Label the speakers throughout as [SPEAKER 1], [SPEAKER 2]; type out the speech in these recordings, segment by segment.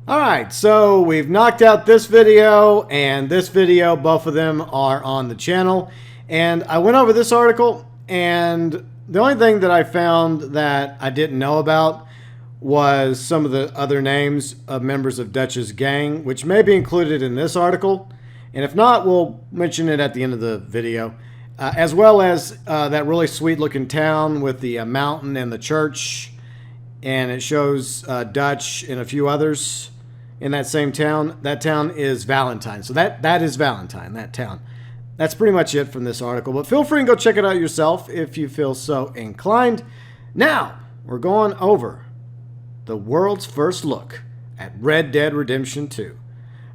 [SPEAKER 1] Alright, so we've knocked out this video and this video. Both of them are on the channel. And I went over this article, and the only thing that I found that I didn't know about was some of the other names of members of Dutch's gang, which may be included in this article. And if not, we'll mention it at the end of the video. As well as that really sweet looking town with the mountain and the church. And it shows Dutch and a few others in that same town. That town is Valentine. So that is Valentine, that town. That's pretty much it from this article. But feel free and go check it out yourself if you feel so inclined. Now, we're going over the world's first look at Red Dead Redemption 2.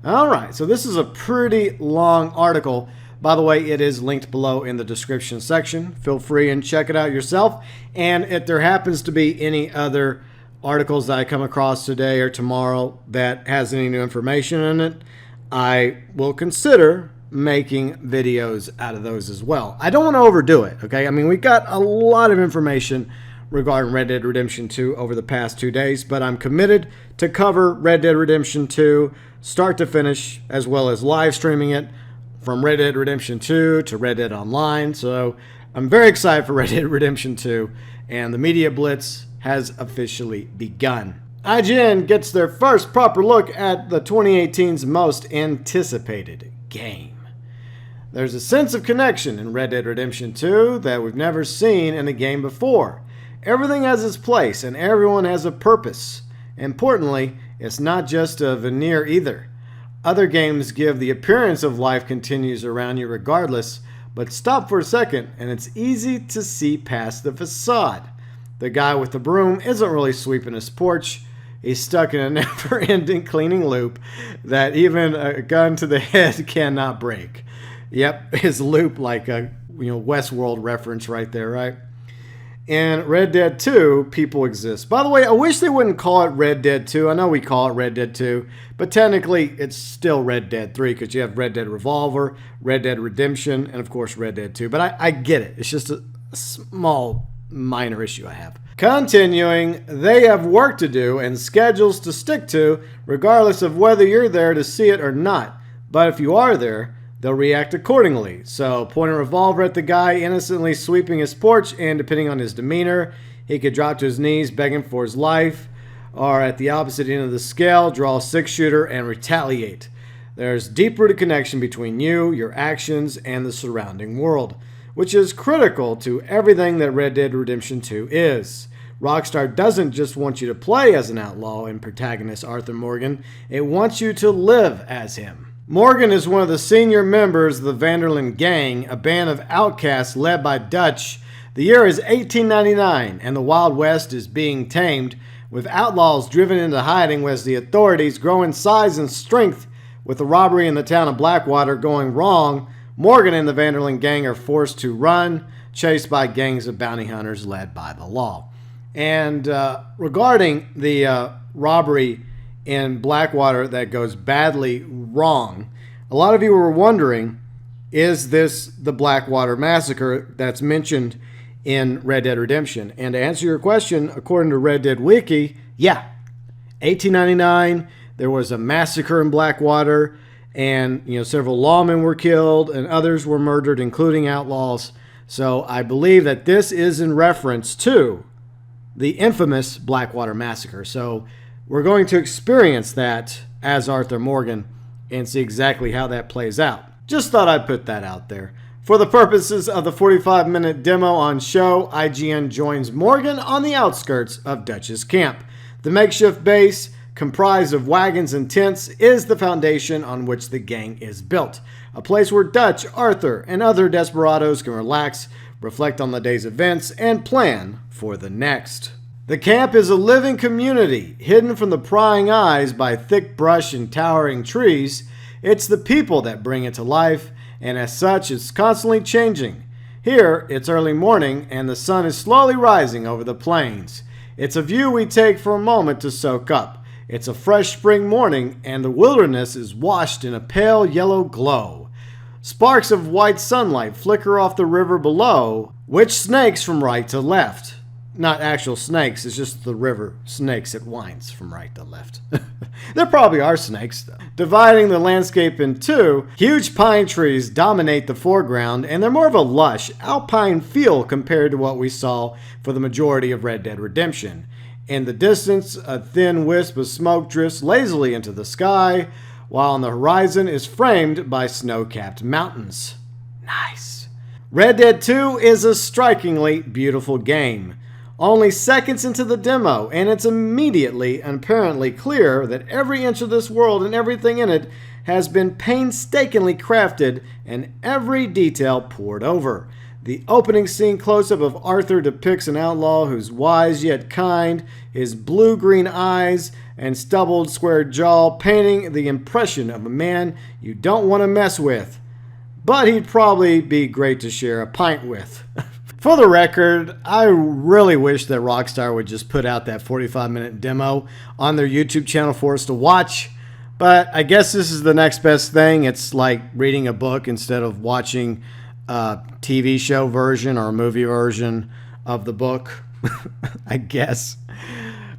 [SPEAKER 1] Alright, so this is a pretty long article. By the way, it is linked below in the description section. Feel free and check it out yourself. And if there happens to be any other articles that I come across today or tomorrow that has any new information in it, I will consider making videos out of those as well. I don't want to overdo it, okay? I mean, we got a lot of information regarding Red Dead Redemption 2 over the past 2 days, but I'm committed to cover Red Dead Redemption 2 start to finish, as well as live streaming it from Red Dead Redemption 2 to Red Dead Online. So I'm very excited for Red Dead Redemption 2, and the media blitz has officially begun. IGN gets their first proper look at the 2018's most anticipated game. There's a sense of connection in Red Dead Redemption 2 that we've never seen in a game before. Everything has its place and everyone has a purpose. Importantly, it's not just a veneer either. Other games give the appearance of life continues around you regardless, but stop for a second and it's easy to see past the facade. The guy with the broom isn't really sweeping his porch. He's stuck in a never-ending cleaning loop that even a gun to the head cannot break. Yep, his loop, like a Westworld reference right there, right? In Red Dead 2, people exist. By the way, I wish they wouldn't call it Red Dead 2. I know we call it Red Dead 2, but technically it's still Red Dead 3 because you have Red Dead Revolver, Red Dead Redemption, and of course Red Dead 2. But I get it. It's just a small, minor issue I have. Continuing, they have work to do and schedules to stick to, regardless of whether you're there to see it or not. But if you are there, they'll react accordingly. So point a revolver at the guy innocently sweeping his porch, and depending on his demeanor, he could drop to his knees begging for his life, or at the opposite end of the scale, draw a six-shooter and retaliate. There's deep-rooted connection between you, your actions, and the surrounding world, which is critical to everything that Red Dead Redemption 2 is. Rockstar doesn't just want you to play as an outlaw and protagonist Arthur Morgan, it wants you to live as him. Morgan is one of the senior members of the Van der Linde Gang, a band of outcasts led by Dutch. The year is 1899, and the Wild West is being tamed, with outlaws driven into hiding as the authorities grow in size and strength. With the robbery in the town of Blackwater going wrong, Morgan and the Van der Linde Gang are forced to run, chased by gangs of bounty hunters led by the law. And regarding the robbery in Blackwater that goes badly wrong, a lot of you were wondering, is this the Blackwater Massacre that's mentioned in Red Dead Redemption? And to answer your question, according to Red Dead Wiki, yeah, 1899, there was a massacre in Blackwater, and several lawmen were killed and others were murdered, including outlaws. So I believe that this is in reference to the infamous Blackwater Massacre. So we're going to experience that as Arthur Morgan and see exactly how that plays out. Just thought I'd put that out there. For the purposes of the 45-minute demo on show, IGN joins Morgan on the outskirts of Dutch's camp. The makeshift base, comprised of wagons and tents, is the foundation on which the gang is built. A place where Dutch, Arthur, and other desperados can relax, reflect on the day's events, and plan for the next. The camp is a living community, hidden from the prying eyes by thick brush and towering trees. It's the people that bring it to life, and as such, it's constantly changing. Here, it's early morning, and the sun is slowly rising over the plains. It's a view we take for a moment to soak up. It's a fresh spring morning, and the wilderness is washed in a pale yellow glow. Sparks of white sunlight flicker off the river below, which snakes from right to left. not actual snakes, it's just the river snakes. It winds from right to left. There probably are snakes, though. Dividing the landscape in two, huge pine trees dominate the foreground, and they're more of a lush, alpine feel compared to what we saw for the majority of Red Dead Redemption. In the distance, a thin wisp of smoke drifts lazily into the sky, while on the horizon is framed by snow-capped mountains. Nice. Red Dead 2 is a strikingly beautiful game. Only seconds into the demo, and it's immediately and apparently clear that every inch of this world and everything in it has been painstakingly crafted and every detail poured over. The opening scene close-up of Arthur depicts an outlaw who's wise yet kind, his blue-green eyes and stubbled square jaw painting the impression of a man you don't want to mess with, but he'd probably be great to share a pint with. For the record, I really wish that Rockstar would just put out that 45-minute demo on their YouTube channel for us to watch, but I guess this is the next best thing. It's like reading a book instead of watching a TV show version or a movie version of the book, I guess.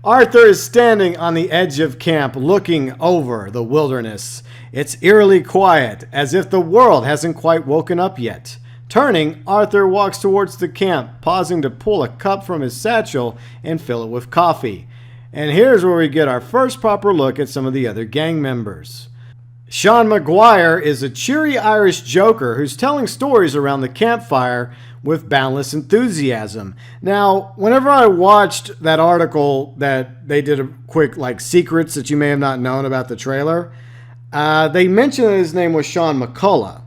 [SPEAKER 1] Arthur is standing on the edge of camp looking over the wilderness. It's eerily quiet, as if the world hasn't quite woken up yet. Turning, Arthur walks towards the camp, pausing to pull a cup from his satchel and fill it with coffee. And here's where we get our first proper look at some of the other gang members. Sean Maguire is a cheery Irish joker who's telling stories around the campfire with boundless enthusiasm. Now, whenever I watched that article that they did a quick, like, secrets that you may have not known about the trailer, they mentioned that his name was Sean McCullough.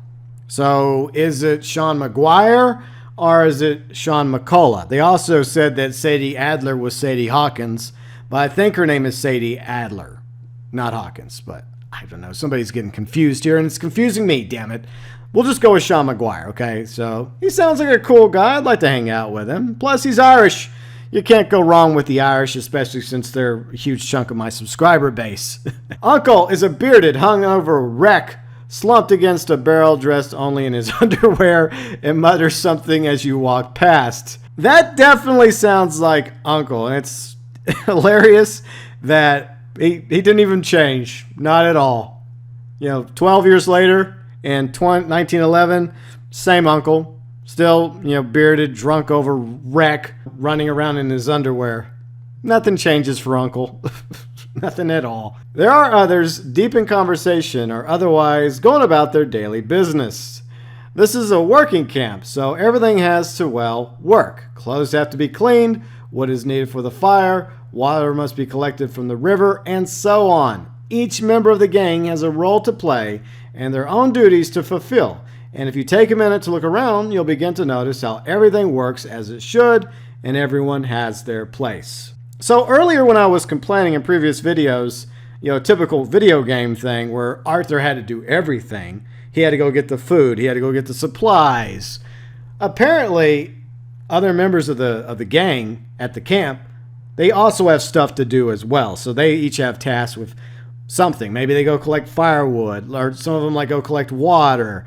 [SPEAKER 1] So is it Sean Maguire or is it Sean McCullough? They also said that Sadie Adler was Sadie Hawkins, but I think her name is Sadie Adler, not Hawkins, but I don't know. Somebody's getting confused here, and it's confusing me, damn it. We'll just go with Sean Maguire, okay? So he sounds like a cool guy. I'd like to hang out with him. Plus, he's Irish. You can't go wrong with the Irish, especially since they're a huge chunk of my subscriber base. Uncle is a bearded, hungover wreck slumped against a barrel dressed only in his underwear and mutters something as you walk past. That definitely sounds like Uncle, and it's hilarious that he didn't even change. Not at all. 12 years later in 1911, same Uncle. Still, bearded, drunk over wreck, running around in his underwear. Nothing changes for Uncle. Nothing at all. There are others deep in conversation or otherwise going about their daily business. This is a working camp, so everything has to, work. Clothes have to be cleaned, wood is needed for the fire, water must be collected from the river, and so on. Each member of the gang has a role to play and their own duties to fulfill. And if you take a minute to look around, you'll begin to notice how everything works as it should and everyone has their place. So earlier when I was complaining in previous videos, typical video game thing where Arthur had to do everything. He had to go get the food. He had to go get the supplies. Apparently, other members of the gang at the camp, they also have stuff to do as well. So they each have tasks with something. Maybe they go collect firewood, or some of them like go collect water.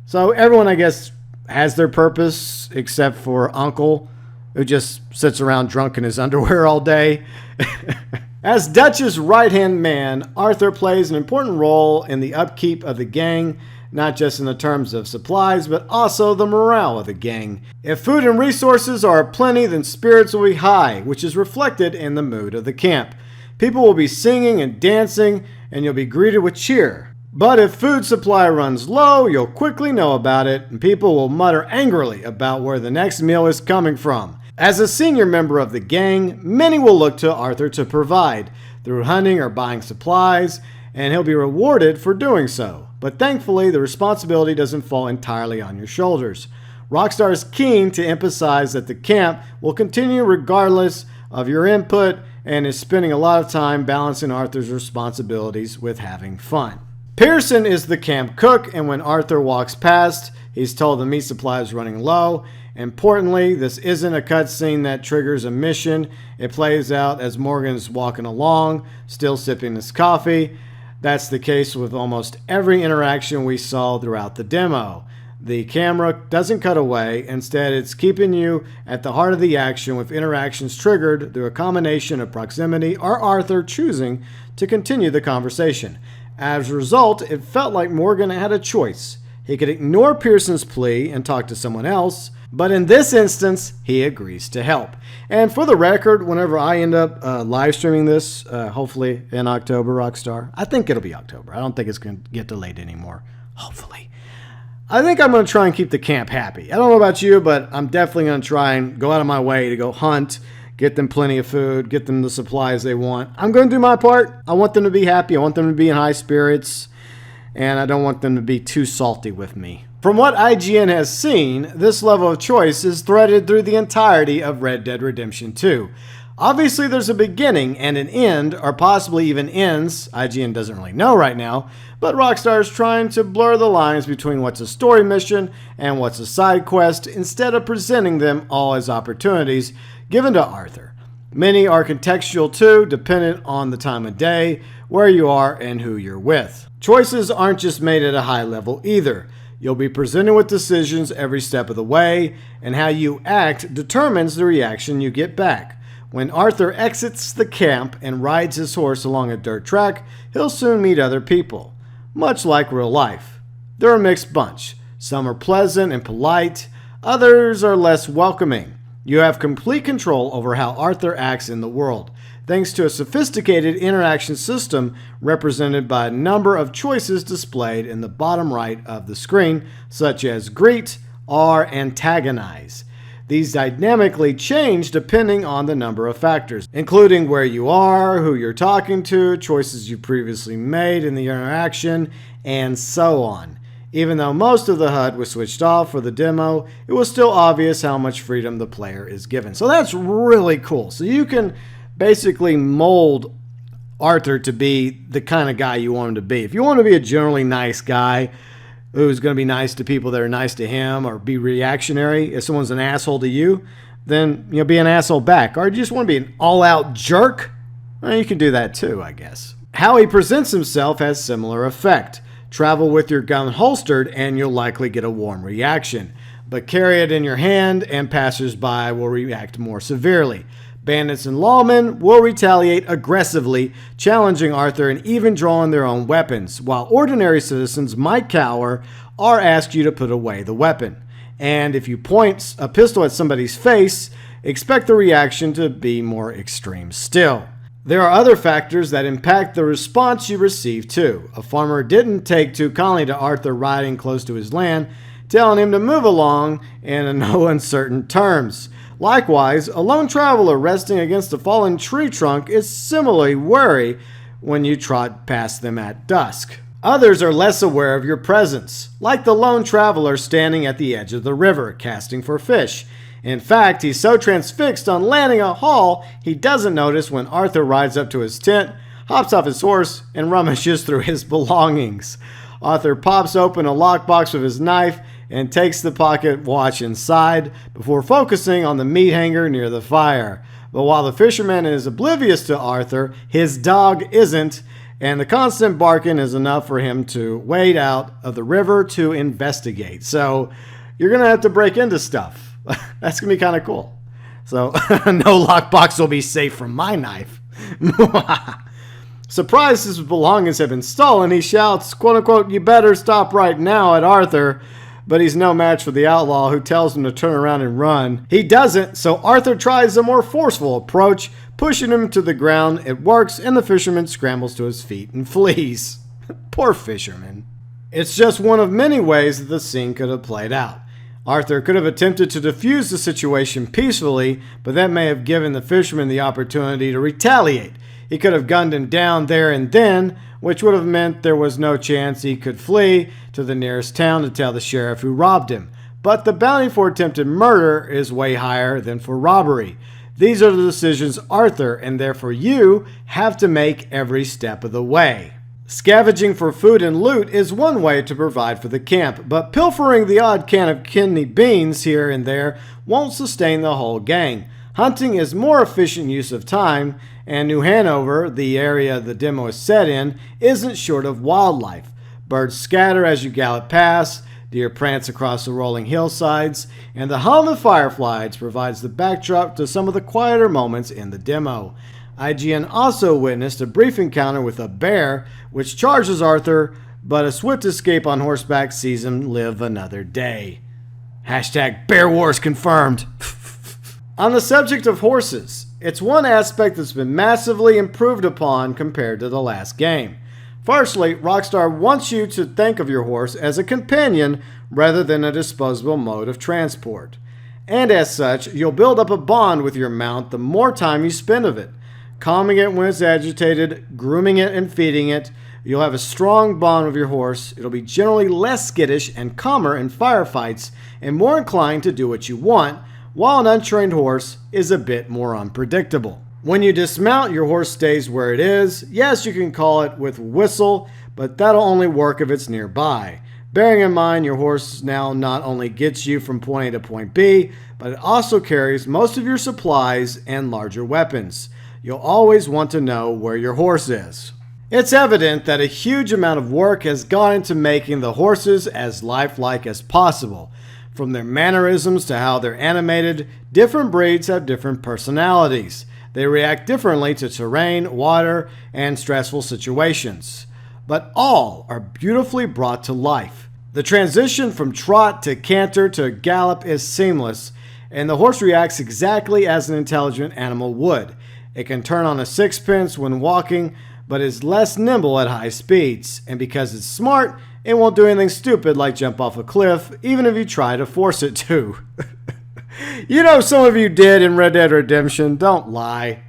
[SPEAKER 1] So everyone, I guess, has their purpose except for Uncle, who just sits around drunk in his underwear all day. As Dutch's right-hand man, Arthur plays an important role in the upkeep of the gang, not just in the terms of supplies, but also the morale of the gang. If food and resources are plenty, then spirits will be high, which is reflected in the mood of the camp. People will be singing and dancing, and you'll be greeted with cheer. But if food supply runs low, you'll quickly know about it, and people will mutter angrily about where the next meal is coming from. As a senior member of the gang, many will look to Arthur to provide, through hunting or buying supplies, and he'll be rewarded for doing so. But thankfully, the responsibility doesn't fall entirely on your shoulders. Rockstar is keen to emphasize that the camp will continue regardless of your input, and is spending a lot of time balancing Arthur's responsibilities with having fun. Pearson is the camp cook, and when Arthur walks past, he's told the meat supply is running low. Importantly, this isn't a cutscene that triggers a mission. It plays out as Morgan is walking along, still sipping his coffee. That's the case with almost every interaction we saw throughout the demo. The camera doesn't cut away. Instead, it's keeping you at the heart of the action with interactions triggered through a combination of proximity or Arthur choosing to continue the conversation. As a result, it felt like Morgan had a choice. He could ignore Pearson's plea and talk to someone else, but in this instance, he agrees to help. And for the record, whenever I end up live streaming this, hopefully in October, Rockstar, I think it'll be October. I don't think it's going to get delayed anymore. Hopefully. I think I'm going to try and keep the camp happy. I don't know about you, but I'm definitely going to try and go out of my way to go hunt, get them plenty of food, get them the supplies they want. I'm going to do my part. I want them to be happy. I want them to be in high spirits, and I don't want them to be too salty with me. From what IGN has seen, this level of choice is threaded through the entirety of Red Dead Redemption 2. Obviously, there's a beginning and an end, or possibly even ends. IGN doesn't really know right now, but Rockstar is trying to blur the lines between what's a story mission and what's a side quest, instead of presenting them all as opportunities given to Arthur. Many are contextual too, dependent on the time of day, where you are, and who you're with. Choices aren't just made at a high level either. You'll be presented with decisions every step of the way, and how you act determines the reaction you get back. When Arthur exits the camp and rides his horse along a dirt track, he'll soon meet other people. Much like real life. They're a mixed bunch. Some are pleasant and polite, others are less welcoming. You have complete control over how Arthur acts in the world, thanks to a sophisticated interaction system represented by a number of choices displayed in the bottom right of the screen, such as greet or antagonize. These dynamically change depending on the number of factors, including where you are, who you're talking to, choices you previously made in the interaction, and so on. Even though most of the HUD was switched off for the demo, it was still obvious how much freedom the player is given. So that's really cool. So you can basically mold Arthur to be the kind of guy you want him to be. If you want to be a generally nice guy who's going to be nice to people that are nice to him, or be reactionary if someone's an asshole to you, then be an asshole back. Or you just want to be an all-out jerk, well, you can do that too, I guess. How he presents himself has similar effect. Travel with your gun holstered and you'll likely get a warm reaction, but carry it in your hand and passersby will react more severely. Bandits and lawmen will retaliate aggressively, challenging Arthur and even drawing their own weapons, while ordinary citizens might cower or ask you to put away the weapon. And if you point a pistol at somebody's face, expect the reaction to be more extreme still. There are other factors that impact the response you receive too. A farmer didn't take too kindly to Arthur riding close to his land, telling him to move along in no uncertain terms. Likewise, a lone traveler resting against a fallen tree trunk is similarly wary when you trot past them at dusk. Others are less aware of your presence, like the lone traveler standing at the edge of the river, casting for fish. In fact, he's so transfixed on landing a haul, he doesn't notice when Arthur rides up to his tent, hops off his horse, and rummages through his belongings. Arthur pops open a lockbox with his knife and takes the pocket watch inside before focusing on the meat hanger near the fire. But while the fisherman is oblivious to Arthur, his dog isn't, and the constant barking is enough for him to wade out of the river to investigate. So you're going to have to break into stuff. That's going to be kind of cool. So no lockbox will be safe from my knife. Surprised his belongings have been stolen, he shouts, quote-unquote, "You better stop right now," at Arthur. But he's no match for the outlaw, who tells him to turn around and run. He doesn't, so Arthur tries a more forceful approach, pushing him to the ground. It works, and the fisherman scrambles to his feet and flees. Poor fisherman. It's just one of many ways that the scene could have played out. Arthur could have attempted to defuse the situation peacefully, but that may have given the fisherman the opportunity to retaliate. He could have gunned him down there and then, which would have meant there was no chance he could flee to the nearest town to tell the sheriff who robbed him. But the bounty for attempted murder is way higher than for robbery. These are the decisions Arthur, and therefore you, have to make every step of the way. Scavenging for food and loot is one way to provide for the camp, but pilfering the odd can of kidney beans here and there won't sustain the whole gang. Hunting is more efficient use of time, and New Hanover, the area the demo is set in, isn't short of wildlife. Birds scatter as you gallop past, Deer prance across the rolling hillsides, and the hum of fireflies provides the backdrop to some of the quieter moments in the demo. IGN also witnessed a brief encounter with a bear, which charges Arthur, but a swift escape on horseback sees him live another day. Hashtag Bear Wars confirmed. On the subject of horses, it's one aspect that's been massively improved upon compared to the last game. Firstly, Rockstar wants you to think of your horse as a companion rather than a disposable mode of transport. And as such, you'll build up a bond with your mount the more time you spend of it. Calming it when it's agitated, grooming it and feeding it, you'll have a strong bond with your horse. It'll be generally less skittish and calmer in firefights and more inclined to do what you want, while an untrained horse is a bit more unpredictable. When you dismount, your horse stays where it is. Yes, you can call it with whistle, but that'll only work if it's nearby. Bearing in mind your horse now not only gets you from point A to point B, but it also carries most of your supplies and larger weapons. You'll always want to know where your horse is. It's evident that a huge amount of work has gone into making the horses as lifelike as possible. From their mannerisms to how they're animated, different breeds have different personalities. They react differently to terrain, water, and stressful situations. But all are beautifully brought to life. The transition from trot to canter to gallop is seamless, and the horse reacts exactly as an intelligent animal would. It can turn on a sixpence when walking, but is less nimble at high speeds. And because it's smart, it won't do anything stupid like jump off a cliff, even if you try to force it to. You know some of you did in Red Dead Redemption, don't lie.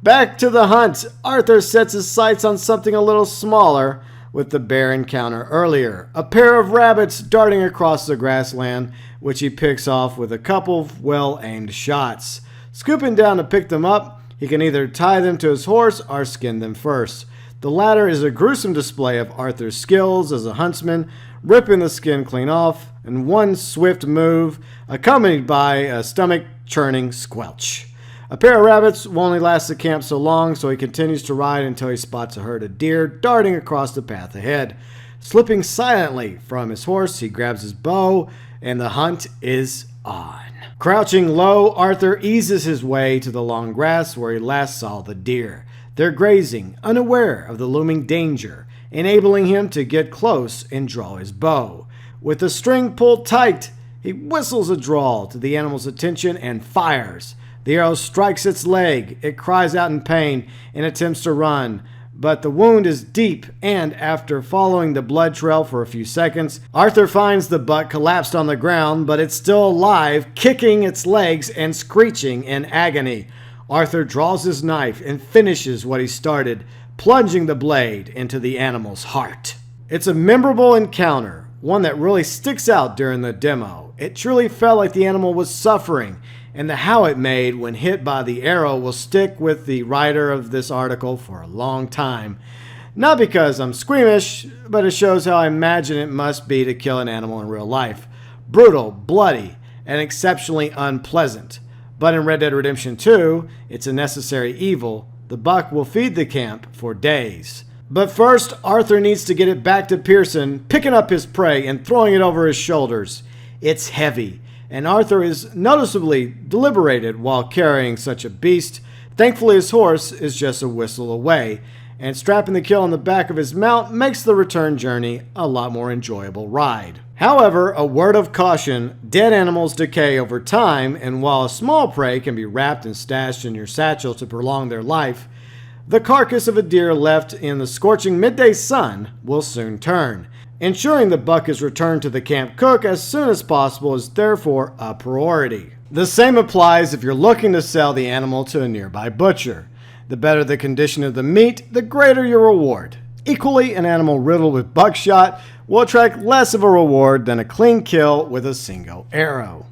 [SPEAKER 1] Back to the hunt. Arthur sets his sights on something a little smaller with the bear encounter earlier. A pair of rabbits darting across the grassland, which he picks off with a couple of well-aimed shots. Scooping down to pick them up, he can either tie them to his horse or skin them first. The latter is a gruesome display of Arthur's skills as a huntsman, ripping the skin clean off in one swift move, accompanied by a stomach-churning squelch. A pair of rabbits will only last the camp so long, so he continues to ride until he spots a herd of deer darting across the path ahead. Slipping silently from his horse, he grabs his bow, and the hunt is on. Crouching low, Arthur eases his way to the long grass where he last saw the deer. They're grazing, unaware of the looming danger, enabling him to get close and draw his bow. With the string pulled tight, he whistles a drawl to the animal's attention and fires. The arrow strikes its leg. It cries out in pain and attempts to run, but the wound is deep, and after following the blood trail for a few seconds, Arthur finds the buck collapsed on the ground, but it's still alive, kicking its legs and screeching in agony. Arthur draws his knife and finishes what he started, plunging the blade into the animal's heart. It's a memorable encounter, one that really sticks out during the demo. It truly felt like the animal was suffering, and the howl it made when hit by the arrow will stick with the writer of this article for a long time. Not because I'm squeamish, but it shows how I imagine it must be to kill an animal in real life. Brutal, bloody, and exceptionally unpleasant. But in Red Dead Redemption 2, it's a necessary evil. The buck will feed the camp for days. But first, Arthur needs to get it back to Pearson, picking up his prey and throwing it over his shoulders. It's heavy, and Arthur is noticeably deliberated while carrying such a beast. Thankfully, his horse is just a whistle away, and strapping the kill on the back of his mount makes the return journey a lot more enjoyable ride. However, a word of caution, dead animals decay over time, and while a small prey can be wrapped and stashed in your satchel to prolong their life, the carcass of a deer left in the scorching midday sun will soon turn. Ensuring the buck is returned to the camp cook as soon as possible is therefore a priority. The same applies if you're looking to sell the animal to a nearby butcher. The better the condition of the meat, the greater your reward. Equally, an animal riddled with buckshot will attract less of a reward than a clean kill with a single arrow.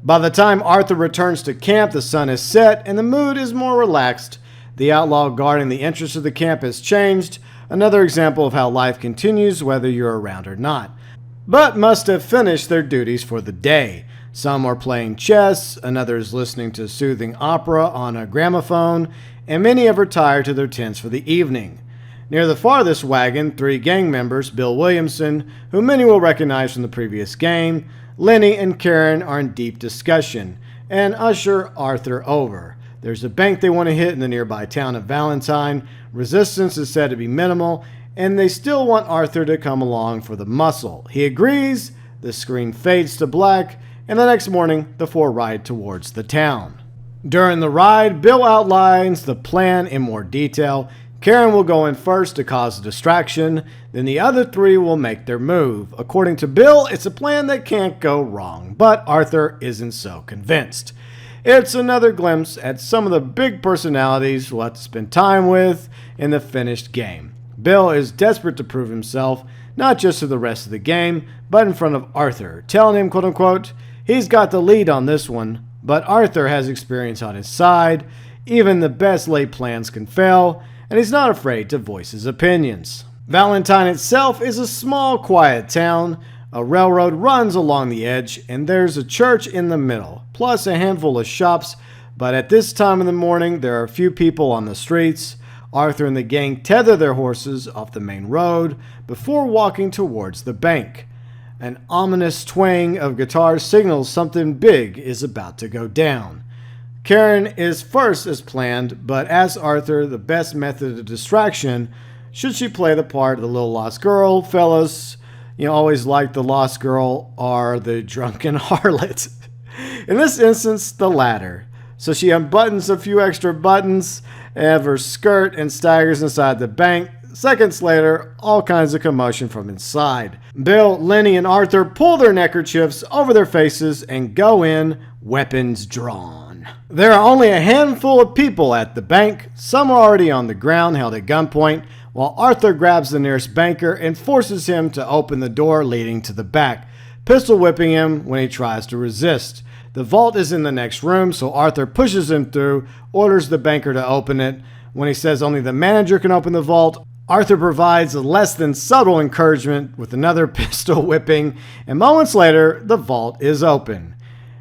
[SPEAKER 1] By the time Arthur returns to camp, the sun is set and the mood is more relaxed. The outlaw guarding the entrance of the camp has changed, another example of how life continues whether you're around or not, but must have finished their duties for the day. Some are playing chess, another listening to soothing opera on a gramophone, and many have retired to their tents for the evening. Near the farthest wagon, 3 gang members, Bill Williamson, who many will recognize from the previous game, Lenny and Karen are in deep discussion, and usher Arthur over. There's a bank they want to hit in the nearby town of Valentine. Resistance is said to be minimal, and they still want Arthur to come along for the muscle. He agrees, the screen fades to black, and the next morning, the 4 ride towards the town. During the ride, Bill outlines the plan in more detail. Karen will go in first to cause a distraction, then the other 3 will make their move. According to Bill, it's a plan that can't go wrong, but Arthur isn't so convinced. It's another glimpse at some of the big personalities we'll have to spend time with in the finished game. Bill is desperate to prove himself, not just to the rest of the game, but in front of Arthur, telling him, quote unquote, he's got the lead on this one, but Arthur has experience on his side, even the best laid plans can fail, and he's not afraid to voice his opinions. Valentine itself is a small, quiet town. A railroad runs along the edge, and there's a church in the middle, plus a handful of shops, but at this time in the morning, there are few people on the streets. Arthur and the gang tether their horses off the main road before walking towards the bank. An ominous twang of guitars signals something big is about to go down. Karen is first as planned, but asks Arthur the best method of distraction. Should she play the part of the little lost girl? Fellas, always like the lost girl or the drunken harlot. In this instance, the latter. So she unbuttons a few extra buttons of her skirt and staggers inside the bank. Seconds later, all kinds of commotion from inside. Bill, Lenny, and Arthur pull their neckerchiefs over their faces and go in, weapons drawn. There are only a handful of people at the bank. Some are already on the ground, held at gunpoint, while Arthur grabs the nearest banker and forces him to open the door leading to the back, pistol whipping him when he tries to resist. The vault is in the next room, so Arthur pushes him through, orders the banker to open it. When he says only the manager can open the vault, Arthur provides a less than subtle encouragement with another pistol whipping, and moments later, the vault is open.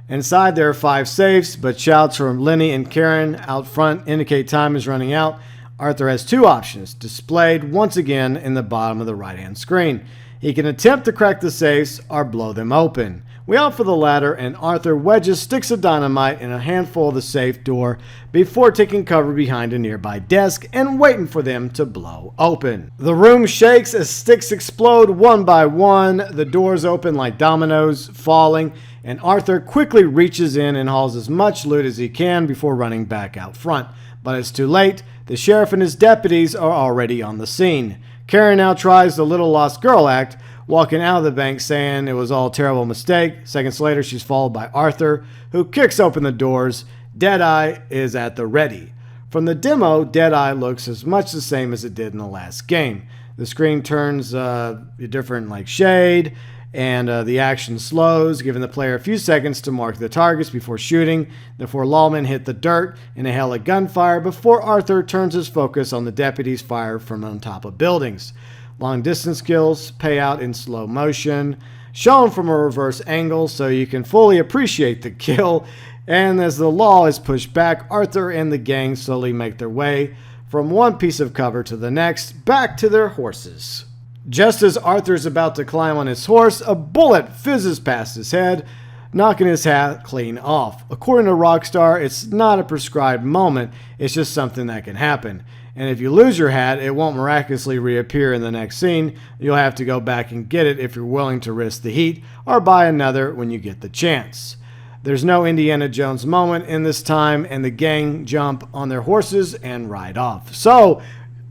[SPEAKER 1] Inside there are 5 safes, but shouts from Lenny and Karen out front indicate time is running out. Arthur has 2 options, displayed once again in the bottom of the right-hand screen. He can attempt to crack the safes or blow them open. We opt for the latter, and Arthur wedges sticks of dynamite in a handful of the safe door before taking cover behind a nearby desk and waiting for them to blow open. The room shakes as sticks explode one by one. The doors open like dominoes, falling, and Arthur quickly reaches in and hauls as much loot as he can before running back out front. But it's too late. The sheriff and his deputies are already on the scene. Karen now tries the little lost girl act, walking out of the bank saying it was all a terrible mistake. Seconds later, she's followed by Arthur, who kicks open the doors. Deadeye is at the ready. From the demo, Deadeye looks as much the same as it did in the last game. The screen turns a different shade, and the action slows, giving the player a few seconds to mark the targets before shooting. The 4 lawmen hit the dirt in a hail of gunfire before Arthur turns his focus on the deputies' fire from on top of buildings. Long distance kills pay out in slow motion, shown from a reverse angle so you can fully appreciate the kill. And as the law is pushed back, Arthur and the gang slowly make their way from one piece of cover to the next, back to their horses. Just as Arthur's about to climb on his horse, a bullet fizzes past his head, knocking his hat clean off. According to Rockstar, it's not a prescribed moment, it's just something that can happen. And if you lose your hat, it won't miraculously reappear in the next scene. You'll have to go back and get it if you're willing to risk the heat, or buy another when you get the chance. There's no Indiana Jones moment in this time, and the gang jump on their horses and ride off. So,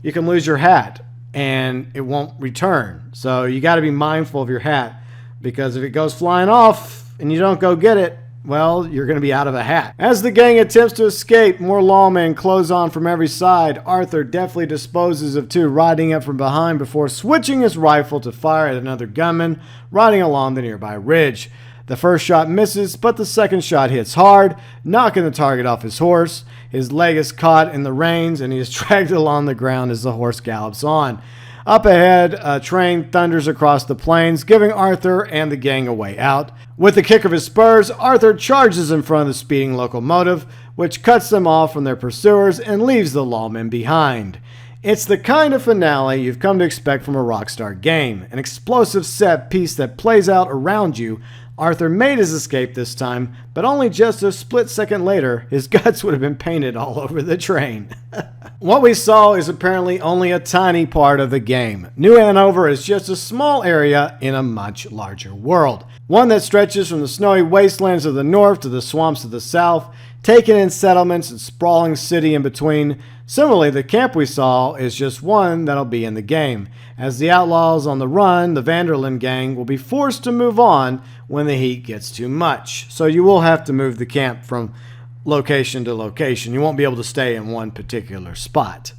[SPEAKER 1] you can lose your hat, and it won't return. So you got to be mindful of your hat, because if it goes flying off and you don't go get it, well, you're going to be out of a hat. As the gang attempts to escape, more lawmen close on from every side. Arthur deftly disposes of 2 riding up from behind before switching his rifle to fire at another gunman riding along the nearby ridge. The first shot misses, but the second shot hits hard, knocking the target off his horse. His leg is caught in the reins, and he is dragged along the ground as the horse gallops on. Up ahead, a train thunders across the plains, giving Arthur and the gang a way out. With the kick of his spurs, Arthur charges in front of the speeding locomotive, which cuts them off from their pursuers and leaves the lawmen behind. It's the kind of finale you've come to expect from a Rockstar game. An explosive set piece that plays out around you. Arthur made his escape this time, but only just a split second later, his guts would have been painted all over the train. What we saw is apparently only a tiny part of the game. New Hanover is just a small area in a much larger world. One that stretches from the snowy wastelands of the north to the swamps of the south, taking in settlements and sprawling city in between. Similarly, the camp we saw is just one that'll be in the game. As the outlaws on the run, the Vanderlyn gang will be forced to move on when the heat gets too much. So you will have to move the camp from location to location. You won't be able to stay in one particular spot.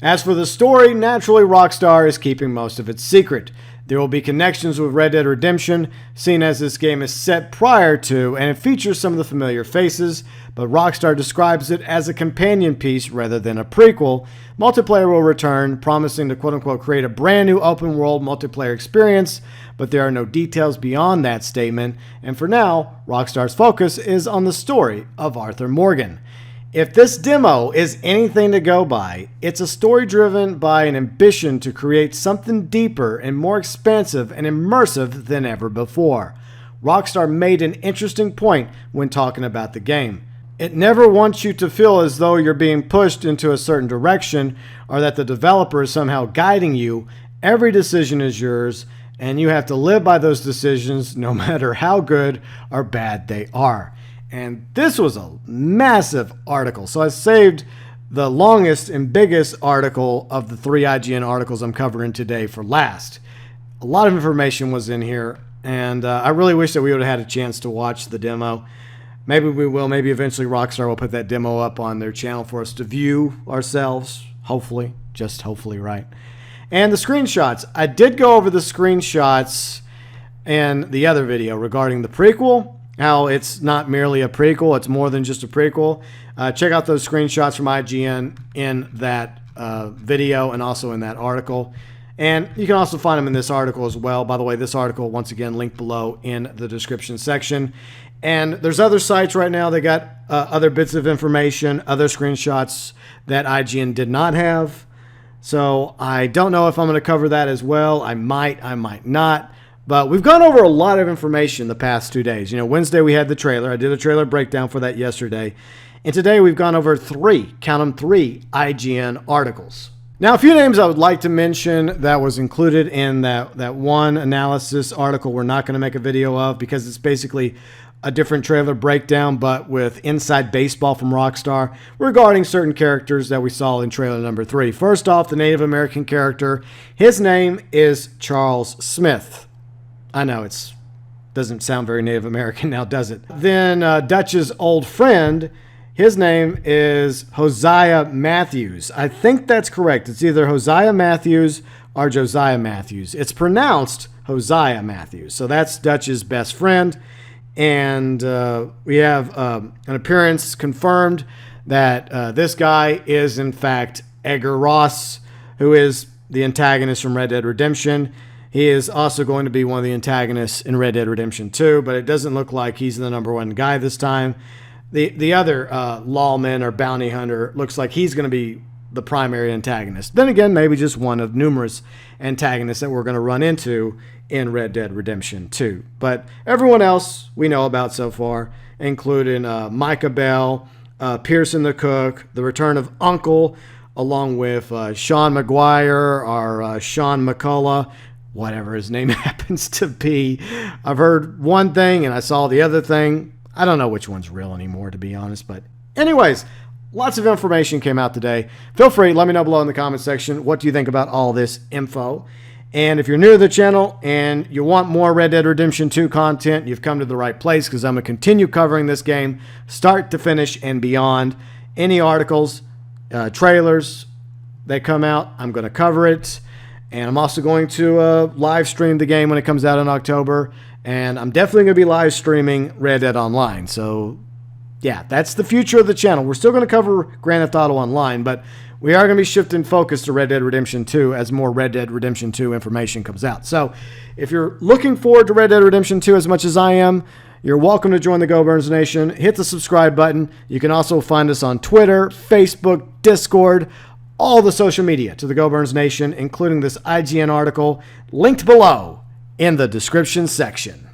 [SPEAKER 1] As for the story, naturally Rockstar is keeping most of its secret. There will be connections with Red Dead Redemption, seeing as this game is set prior to, and it features some of the familiar faces, but Rockstar describes it as a companion piece rather than a prequel. Multiplayer will return, promising to quote-unquote create a brand new open-world multiplayer experience, but there are no details beyond that statement, and for now, Rockstar's focus is on the story of Arthur Morgan. If this demo is anything to go by, it's a story driven by an ambition to create something deeper and more expansive and immersive than ever before. Rockstar made an interesting point when talking about the game. It never wants you to feel as though you're being pushed into a certain direction or that the developer is somehow guiding you. Every decision is yours, and you have to live by those decisions no matter how good or bad they are. And this was a massive article. So I saved the longest and biggest article of the 3 IGN articles I'm covering today for last. A lot of information was in here, and I really wish that we would have had a chance to watch the demo. Maybe we will. Maybe eventually Rockstar will put that demo up on their channel for us to view ourselves. Hopefully. Just hopefully, right? And the screenshots. I did go over the screenshots in the other video regarding the prequel. How it's not merely a prequel, it's more than just a prequel. Check out those screenshots from IGN in that video and also in that article. And you can also find them in this article as well. By the way, this article, once again, linked below in the description section. And there's other sites right now that got other bits of information, other screenshots that IGN did not have. So I don't know if I'm going to cover that as well. I might not. But we've gone over a lot of information the past 2 days. You know, Wednesday we had the trailer. I did a trailer breakdown for that yesterday. And today we've gone over 3, count them 3, IGN articles. Now, a few names I would like to mention that was included in that one analysis article we're not going to make a video of because it's basically a different trailer breakdown, but with inside baseball from Rockstar regarding certain characters that we saw in trailer number 3. First off, the Native American character. His name is Charles Smith. I know it doesn't sound very Native American now, does it? Then Dutch's old friend, his name is Hosea Matthews. I think that's correct. It's either Hosea Matthews or Josiah Matthews. It's pronounced Hosea Matthews. So that's Dutch's best friend. And we have an appearance confirmed that this guy is, in fact, Edgar Ross, who is the antagonist from Red Dead Redemption. He is also going to be one of the antagonists in Red Dead Redemption 2, but it doesn't look like he's the number one guy this time. The other lawman or bounty hunter looks like he's going to be the primary antagonist. Then again, maybe just one of numerous antagonists that we're going to run into in Red Dead Redemption 2. But everyone else we know about so far, including Micah Bell, Pearson the Cook, the return of Uncle, along with Sean McGuire or Sean McCullough, whatever his name happens to be. I've heard one thing and I saw the other thing. I don't know which one's real anymore, to be honest. But anyways, lots of information came out today. Feel free, let me know below in the comment section. What do you think about all this info? And if you're new to the channel and you want more Red Dead Redemption 2 content, you've come to the right place because I'm going to continue covering this game start to finish and beyond. Any articles, trailers that come out, I'm going to cover it. And I'm also going to live stream the game when it comes out in October. And I'm definitely going to be live streaming Red Dead Online. So, yeah, that's the future of the channel. We're still going to cover Grand Theft Auto Online, but we are going to be shifting focus to Red Dead Redemption 2 as more Red Dead Redemption 2 information comes out. So, if you're looking forward to Red Dead Redemption 2 as much as I am, you're welcome to join the GeauxBurns Nation. Hit the subscribe button. You can also find us on Twitter, Facebook, Discord, all the social media to the GeauxBurns Nation, including this IGN article, linked below in the description section.